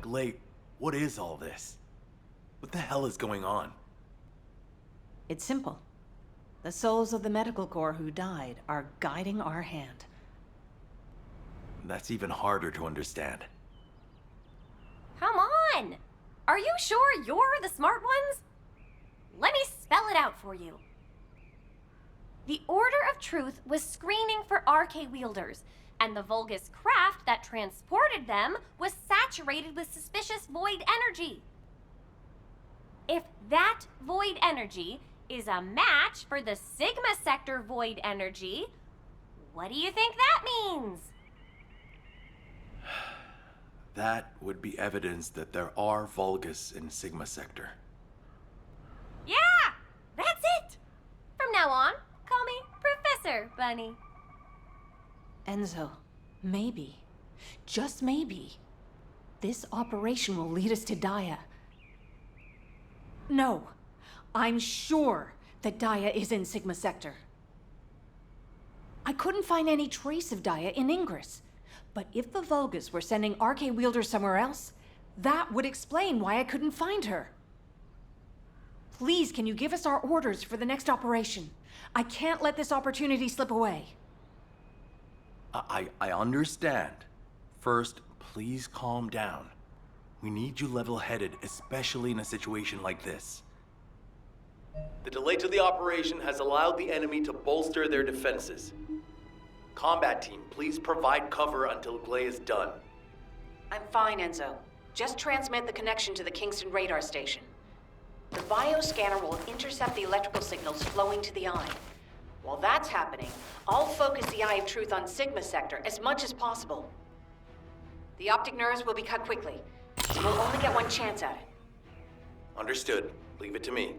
Glay, what is all this? What the hell is going on? It's simple. The souls of the medical corps who died are guiding our hand. That's even harder to understand. Come on! Are you sure you're the smart ones? Let me spell it out for you. The Order of Truth was screening for RK wielders, and the Vulgus craft that transported them was saturated with suspicious void energy. If that void energy is a match for the Sigma Sector void energy, what do you think that means? That would be evidence that there are Vulgus in Sigma Sector. Yeah! That's it! From now on, call me Professor Bunny. Enzo, maybe, just maybe, this operation will lead us to Daya. No, I'm sure that Daya is in Sigma Sector. I couldn't find any trace of Daya in Ingress. But if the Vulgus were sending RK wielders somewhere else, that would explain why I couldn't find her. Please, can you give us our orders for the next operation? I can't let this opportunity slip away. I understand. First, please calm down. We need you level-headed, especially in a situation like this. The delay to the operation has allowed the enemy to bolster their defenses. Combat team, please provide cover until Glay is done. I'm fine, Enzo. Just transmit the connection to the Kingston radar station. The bioscanner will intercept the electrical signals flowing to the eye. While that's happening, I'll focus the Eye of Truth on Sigma Sector as much as possible. The optic nerves will be cut quickly, so we'll only get one chance at it. Understood. Leave it to me.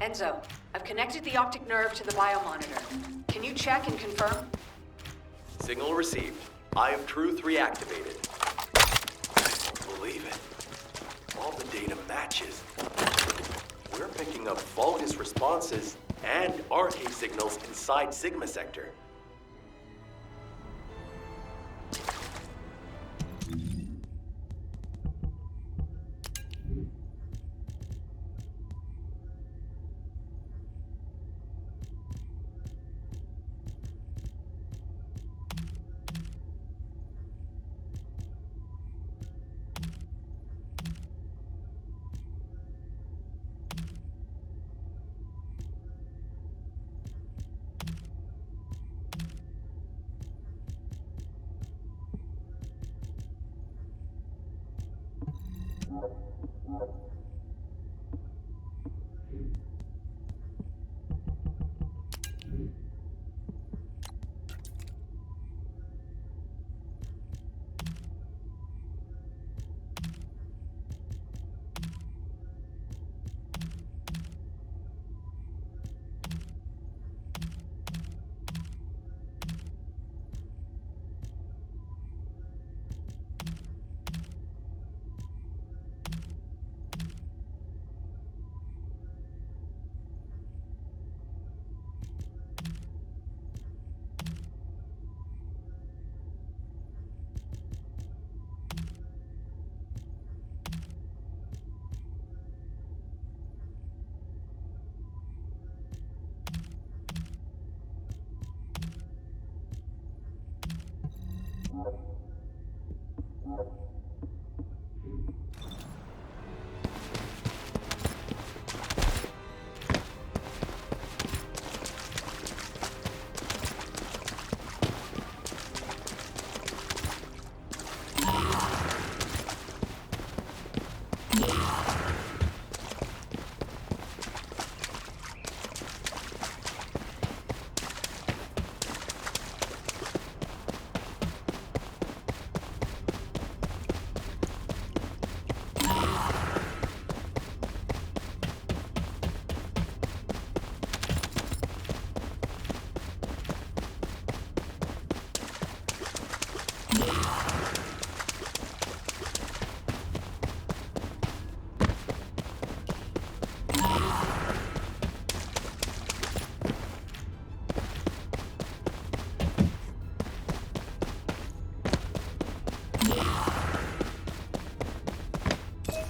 Enzo, I've connected the optic nerve to the biomonitor. Can you check and confirm? Signal received. Eye of Truth reactivated. I don't believe it. All the data matches. We're picking up Vulgus responses and RK signals inside Sigma Sector.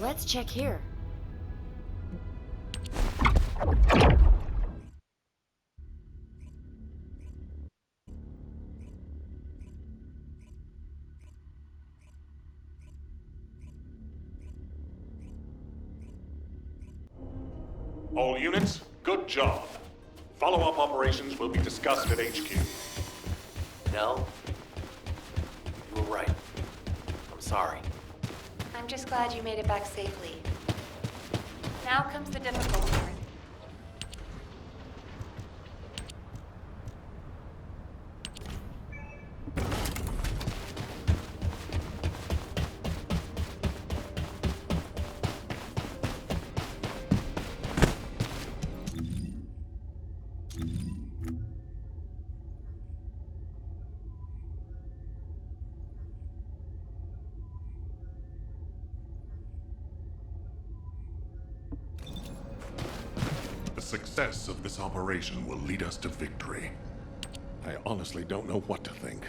Let's check here. All units, good job. Follow-up operations will be discussed at HQ. Nell, you were right. I'm sorry. I'm just glad you made it back safely. Now comes the difficult part. The success of this operation will lead us to victory. I honestly don't know what to think.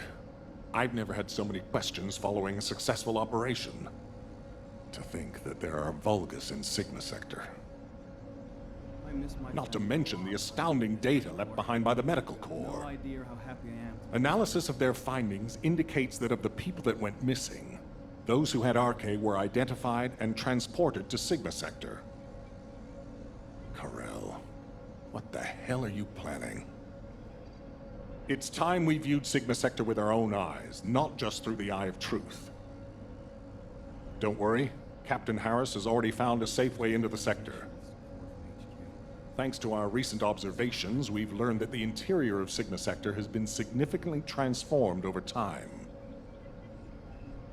I've never had so many questions following a successful operation. To think that there are Vulgus in Sigma Sector. Not to mention the astounding data left behind by the Medical Corps. No idea how happy I am. Analysis of their findings indicates that of the people that went missing, those who had RK were identified and transported to Sigma Sector. Karel, what the hell are you planning? It's time we viewed Sigma Sector with our own eyes, not just through the eye of truth. Don't worry, Captain Harris has already found a safe way into the sector. Thanks to our recent observations, we've learned that the interior of Sigma Sector has been significantly transformed over time.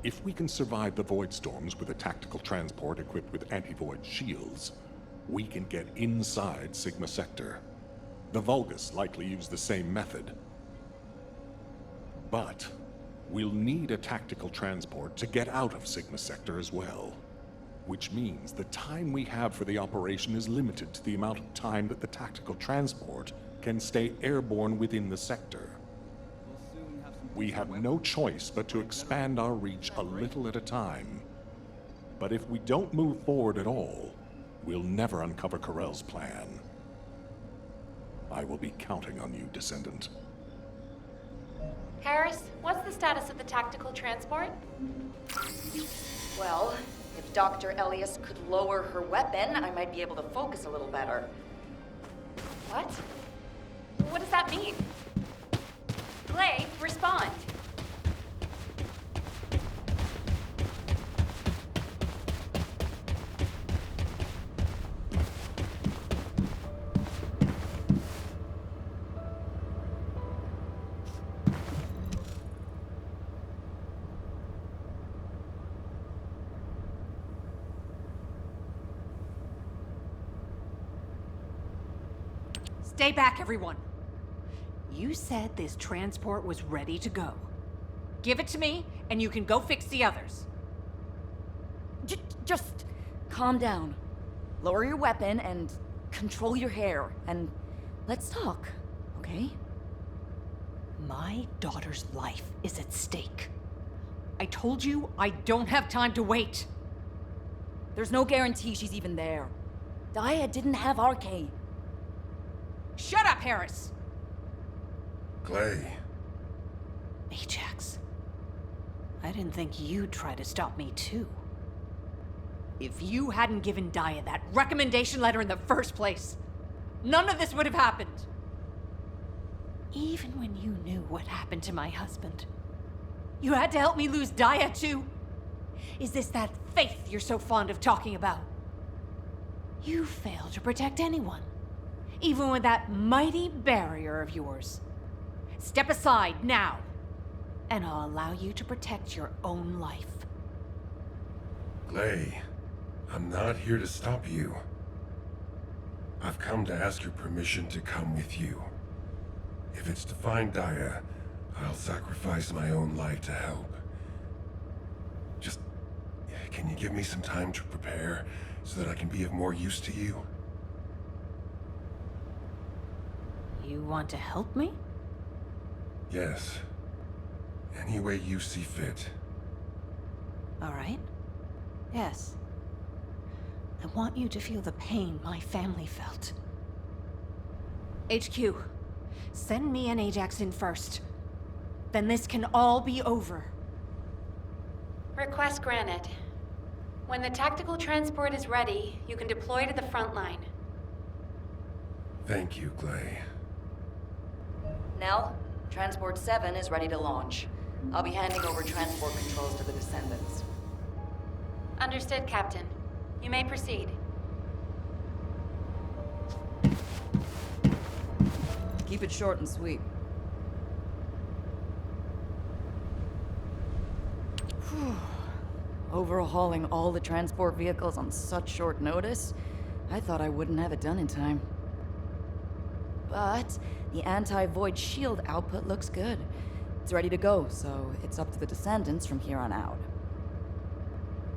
If we can survive the void storms with a tactical transport equipped with anti-void shields, we can get inside Sigma Sector. The Vulgus likely use the same method. But we'll need a tactical transport to get out of Sigma Sector as well. Which means the time we have for the operation is limited to the amount of time that the tactical transport can stay airborne within the sector. We have no choice but to expand our reach a little at a time. But if we don't move forward at all, we'll never uncover Karel's plan. I will be counting on you, Descendant. Harris, what's the status of the tactical transport? Well, if Dr. Elias could lower her weapon, I might be able to focus a little better. What? What does that mean? Glay, respond. Stay back, everyone. You said this transport was ready to go. Give it to me, and you can go fix the others. Just calm down. Lower your weapon and control your hair, and let's talk, okay? My daughter's life is at stake. I told you I don't have time to wait. There's no guarantee she's even there. Daya didn't have RK. Shut up, Harris! Glay. Ajax. I didn't think you'd try to stop me, too. If you hadn't given Daya that recommendation letter in the first place, none of this would have happened. Even when you knew what happened to my husband, you had to help me lose Daya, too. Is this that faith you're so fond of talking about? You failed to protect anyone, even with that mighty barrier of yours. Step aside now, and I'll allow you to protect your own life. Glay, I'm not here to stop you. I've come to ask your permission to come with you. If it's to find Daya, I'll sacrifice my own life to help. Just, can you give me some time to prepare so that I can be of more use to you? You want to help me? Yes. Any way you see fit. All right. Yes. I want you to feel the pain my family felt. HQ, send me and Ajax in first. Then this can all be over. Request granted. When the tactical transport is ready, you can deploy to the front line. Thank you, Glay. Nell, Transport 7 is ready to launch. I'll be handing over transport controls to the Descendants. Understood, Captain. You may proceed. Keep it short and sweet. Whew. Overhauling all the transport vehicles on such short notice? I thought I wouldn't have it done in time. But the anti-void shield output looks good. It's ready to go, so it's up to the Descendants from here on out.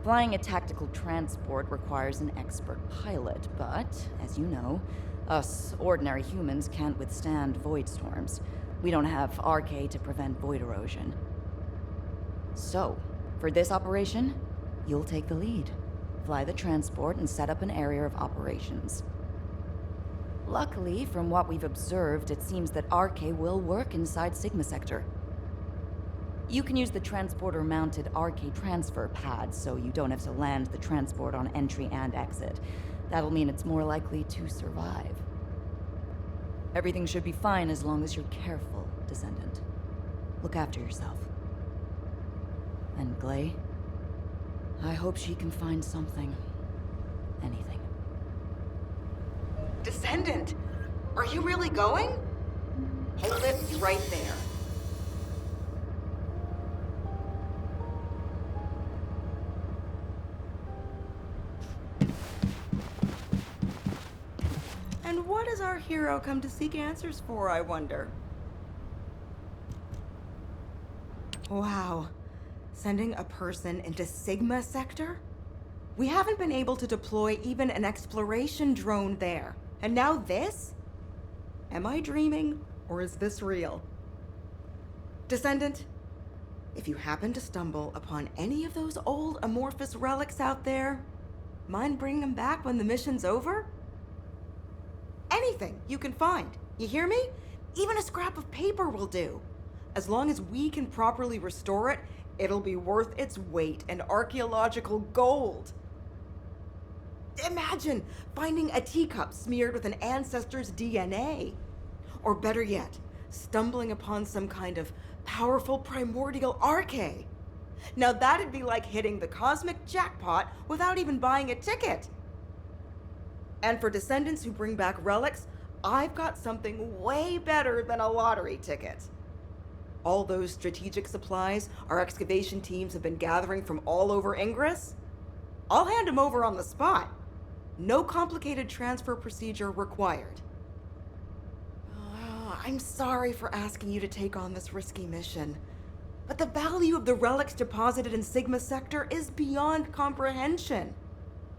Flying a tactical transport requires an expert pilot, but, as you know, us ordinary humans can't withstand void storms. We don't have RK to prevent void erosion. So, for this operation, you'll take the lead. Fly the transport and set up an area of operations. Luckily, from what we've observed, it seems that RK will work inside Sigma Sector. You can use the transporter-mounted RK transfer pad, so you don't have to land the transport on entry and exit. That'll mean it's more likely to survive. Everything should be fine as long as you're careful, Descendant. Look after yourself. And Glay, I hope she can find something. Anything. Descendant, are you really going? Hold it right there. And what does our hero come to seek answers for, I wonder? Wow. Sending a person into Sigma Sector? We haven't been able to deploy even an exploration drone there. And now this? Am I dreaming, or is this real? Descendant, if you happen to stumble upon any of those old amorphous relics out there, mind bringing them back when the mission's over? Anything you can find, you hear me? Even a scrap of paper will do. As long as we can properly restore it, it'll be worth its weight in archaeological gold. Imagine finding a teacup smeared with an ancestor's DNA. Or better yet, stumbling upon some kind of powerful primordial RK. Now that'd be like hitting the cosmic jackpot without even buying a ticket. And for Descendants who bring back relics, I've got something way better than a lottery ticket. All those strategic supplies our excavation teams have been gathering from all over Ingress, I'll hand them over on the spot. No complicated transfer procedure required. I'm sorry for asking you to take on this risky mission, but the value of the relics deposited in Sigma Sector is beyond comprehension.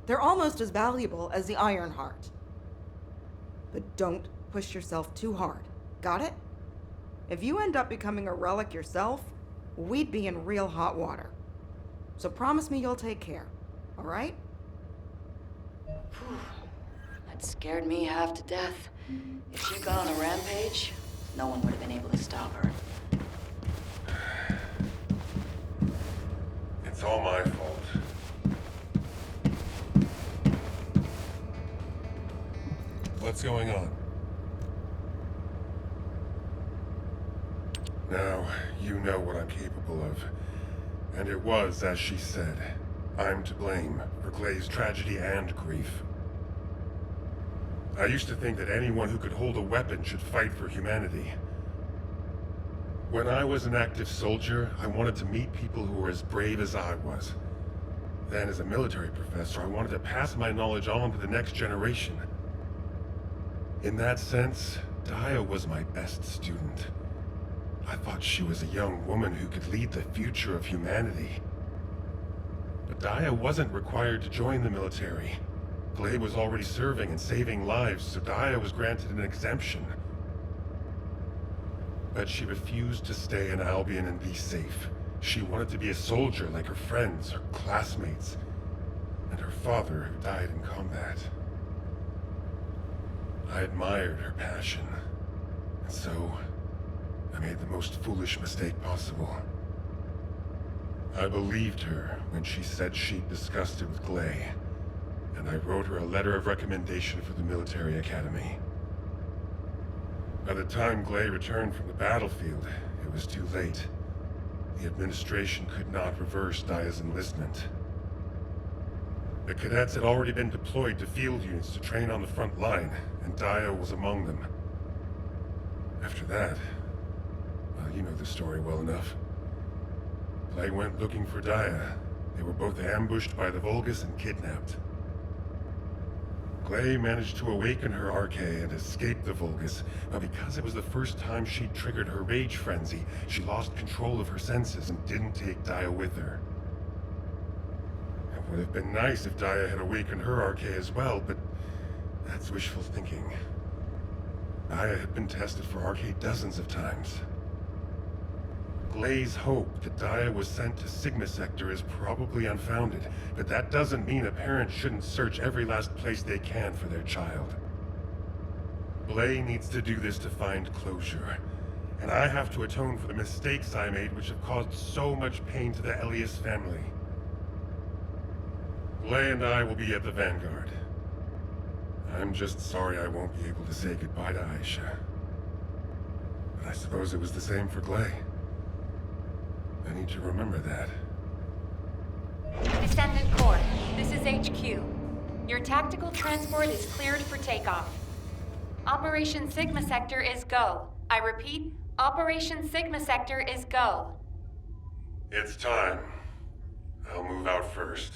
They're almost as valuable as the Iron Heart. But don't push yourself too hard. Got it? If you end up becoming a relic yourself, we'd be in real hot water. So promise me you'll take care, all right? That scared me half to death. If she'd gone on a rampage, no one would have been able to stop her. It's all my fault. What's going on? Now, you know what I'm capable of. And it was, as she said, I'm to blame for Clay's tragedy and grief. I used to think that anyone who could hold a weapon should fight for humanity. When I was an active soldier, I wanted to meet people who were as brave as I was. Then, as a military professor, I wanted to pass my knowledge on to the next generation. In that sense, Daya was my best student. I thought she was a young woman who could lead the future of humanity. But Daya wasn't required to join the military. Clay was already serving and saving lives, so Daya was granted an exemption. But she refused to stay in Albion and be safe. She wanted to be a soldier like her friends, her classmates, and her father who died in combat. I admired her passion, and so I made the most foolish mistake possible. I believed her when she said she'd discussed it with Clay, and I wrote her a letter of recommendation for the military academy. By the time Glay returned from the battlefield, it was too late. The administration could not reverse Daya's enlistment. The cadets had already been deployed to field units to train on the front line, and Daya was among them. After that, well, you know the story well enough. Glay went looking for Daya. They were both ambushed by the Vulgus and kidnapped. Glay managed to awaken her Arche and escape the Vulgus, but because it was the first time she'd triggered her rage frenzy, she lost control of her senses and didn't take Daya with her. It would have been nice if Daya had awakened her Arche as well, but that's wishful thinking. Daya had been tested for Arche dozens of times. Glay's hope that Daya was sent to Sigma Sector is probably unfounded, but that doesn't mean a parent shouldn't search every last place they can for their child. Glay needs to do this to find closure, and I have to atone for the mistakes I made which have caused so much pain to the Elias family. Glay and I will be at the Vanguard. I'm just sorry I won't be able to say goodbye to Aisha. But I suppose it was the same for Glay. I need to remember that. Descendant Corps, this is HQ. Your tactical transport is cleared for takeoff. Operation Sigma Sector is go. I repeat, Operation Sigma Sector is go. It's time. I'll move out first.